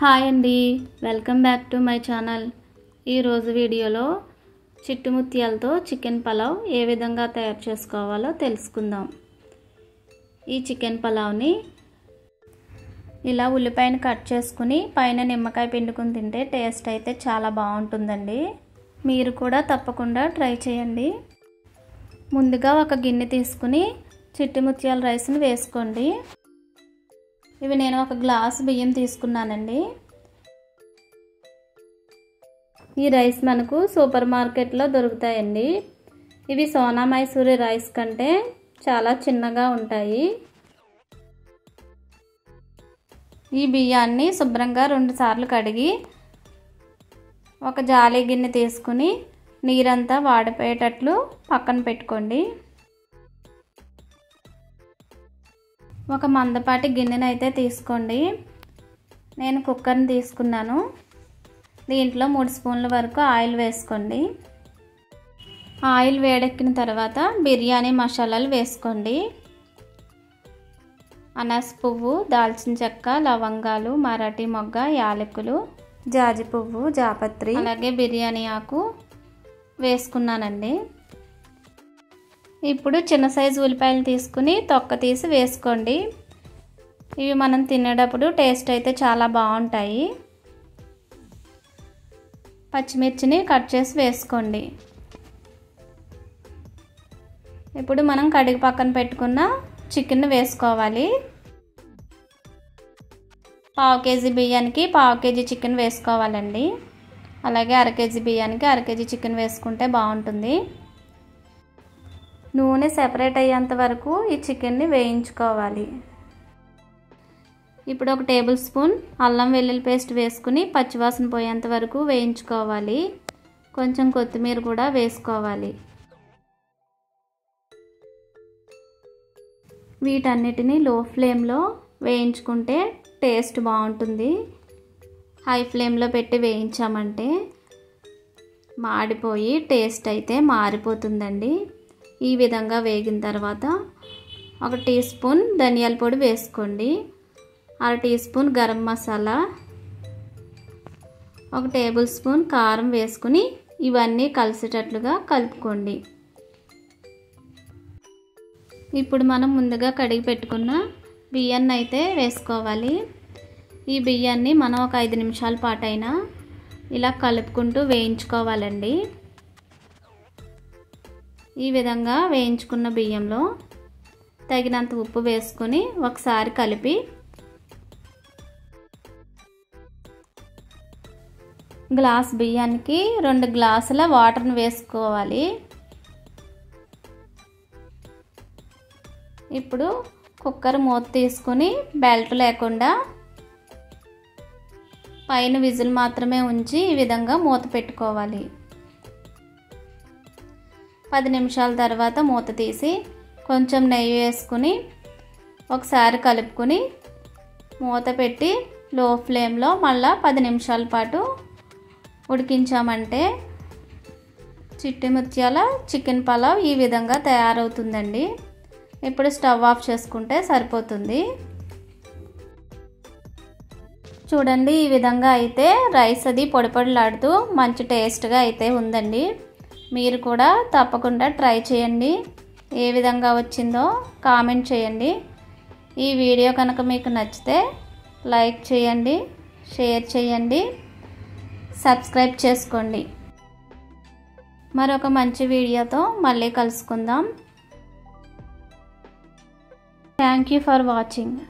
Hi అండి, welcome back to my channel. ఈరోజు వీడియోలో చిట్టుముత్యాలతో చికెన్ పలావ్ ఏ విధంగా తయారు చేసుకోవాలో తెలుసుకుందాం. ఈ చికెన్ పలావ్ని ఇలా ఉల్లిపాయను కట్ చేసుకుని పైన నిమ్మకాయ పిండుకుని తింటే టేస్ట్ అయితే చాలా బాగుంటుందండి. మీరు కూడా తప్పకుండా ట్రై చేయండి. ముందుగా ఒక గిన్నె తీసుకుని చిట్టుముత్యాల రైస్ని వేసుకోండి. ఇవి నేను ఒక గ్లాసు బియ్యం తీసుకున్నానండి. ఈ రైస్ మనకు సూపర్ మార్కెట్లో దొరుకుతాయండి. ఇవి సోనా మైసూరి రైస్ కంటే చాలా చిన్నగా ఉంటాయి. ఈ బియ్యాన్ని శుభ్రంగా 2 సార్లు కడిగి ఒక జాలి గిన్నె తీసుకుని నీరంతా వాడిపోయేటట్లు పక్కన పెట్టుకోండి. ఒక మందపాటి గిన్నెనైతే తీసుకోండి. నేను కుక్కర్ని తీసుకున్నాను. దీంట్లో 3 స్పూన్ల వరకు ఆయిల్ వేసుకోండి. ఆయిల్ వేడెక్కిన తర్వాత బిర్యానీ మసాలాలు వేసుకోండి. అనాస పువ్వు, దాల్చిన చెక్క, లవంగాలు, మరాఠీ మొగ్గ, యాలకులు, జాజి పువ్వు, జాపత్రి, అలాగే బిర్యానీ ఆకు వేసుకున్నానండి. ఇప్పుడు చిన్న సైజు ఉల్లిపాయలు తీసుకుని తొక్క తీసి వేసుకోండి. ఇవి మనం తినేటప్పుడు టేస్ట్ అయితే చాలా బాగుంటాయి. పచ్చిమిర్చిని కట్ చేసి వేసుకోండి. ఇప్పుడు మనం కడిగి పక్కన పెట్టుకున్న చికెన్ వేసుకోవాలి. 1/2 కేజీ బియ్యానికి 1/2 కేజీ చికెన్ వేసుకోవాలండి. అలాగే 1/2 కేజీ బియ్యానికి 1/2 కేజీ చికెన్ వేసుకుంటే బాగుంటుంది. నూనె సెపరేట్ అయ్యేంత వరకు ఈ చికెన్ని వేయించుకోవాలి. ఇప్పుడు 1 టేబుల్ స్పూన్ అల్లం వెల్లుల్లి పేస్ట్ వేసుకుని పచ్చివాసన పోయేంత వరకు వేయించుకోవాలి. కొంచెం కొత్తిమీర కూడా వేసుకోవాలి. వీటన్నిటిని లో ఫ్లేమ్లో వేయించుకుంటే టేస్ట్ బాగుంటుంది. హై ఫ్లేమ్లో పెట్టి వేయించామంటే మాడిపోయి టేస్ట్ అయితే మారిపోతుందండి. ఈ విధంగా వేగిన తర్వాత 1 టీ స్పూన్ ధనియాల పొడి వేసుకోండి. 1/2 teaspoon garam masala, 1 tablespoon కారం వేసుకుని ఇవన్నీ కలిసేటట్లుగా కలుపుకోండి. ఇప్పుడు మనం ముందుగా కడిగి పెట్టుకున్న బియ్యాన్ని అయితే వేసుకోవాలి. ఈ బియ్యాన్ని మనం ఒక 5 నిమిషాల పాటైనా ఇలా కలుపుకుంటూ వేయించుకోవాలండి. ఈ విధంగా వేయించుకున్న బియ్యంలో తగినంత ఉప్పు వేసుకొని ఒకసారి కలిపి గ్లాస్ బియ్యానికి 2 గ్లాసుల వాటర్ని వేసుకోవాలి. ఇప్పుడు కుక్కర్ మూత తీసుకొని బెల్ట్ లేకుండా పైన విజిల్ మాత్రమే ఉంచి ఈ విధంగా మూత పెట్టుకోవాలి. 10 నిమిషాల తర్వాత మూత తీసి కొంచెం నెయ్యి వేసుకుని ఒకసారి కలుపుకొని మూత పెట్టి లో ఫ్లేమ్లో మళ్ళీ 10 నిమిషాల పాటు ఉడికించామంటే చిట్టుముత్యాల చికెన్ పలావ్ ఈ విధంగా తయారవుతుందండి. ఇప్పుడు స్టవ్ ఆఫ్ చేసుకుంటే సరిపోతుంది. చూడండి, ఈ విధంగా అయితే రైస్ అది పొడి పొడిలాడుతూ మంచి టేస్ట్గా అయితే ఉందండి. మీరు కూడా తప్పకుండా ట్రై చేయండి. ఏ విధంగా వచ్చిందో కామెంట్ చేయండి. ఈ వీడియో కనుక మీకు నచ్చితే లైక్ చేయండి, షేర్ చేయండి, సబ్స్క్రైబ్ చేసుకోండి. మరొక మంచి వీడియోతో మళ్ళీ కలుసుకుందాం. Thank you for watching.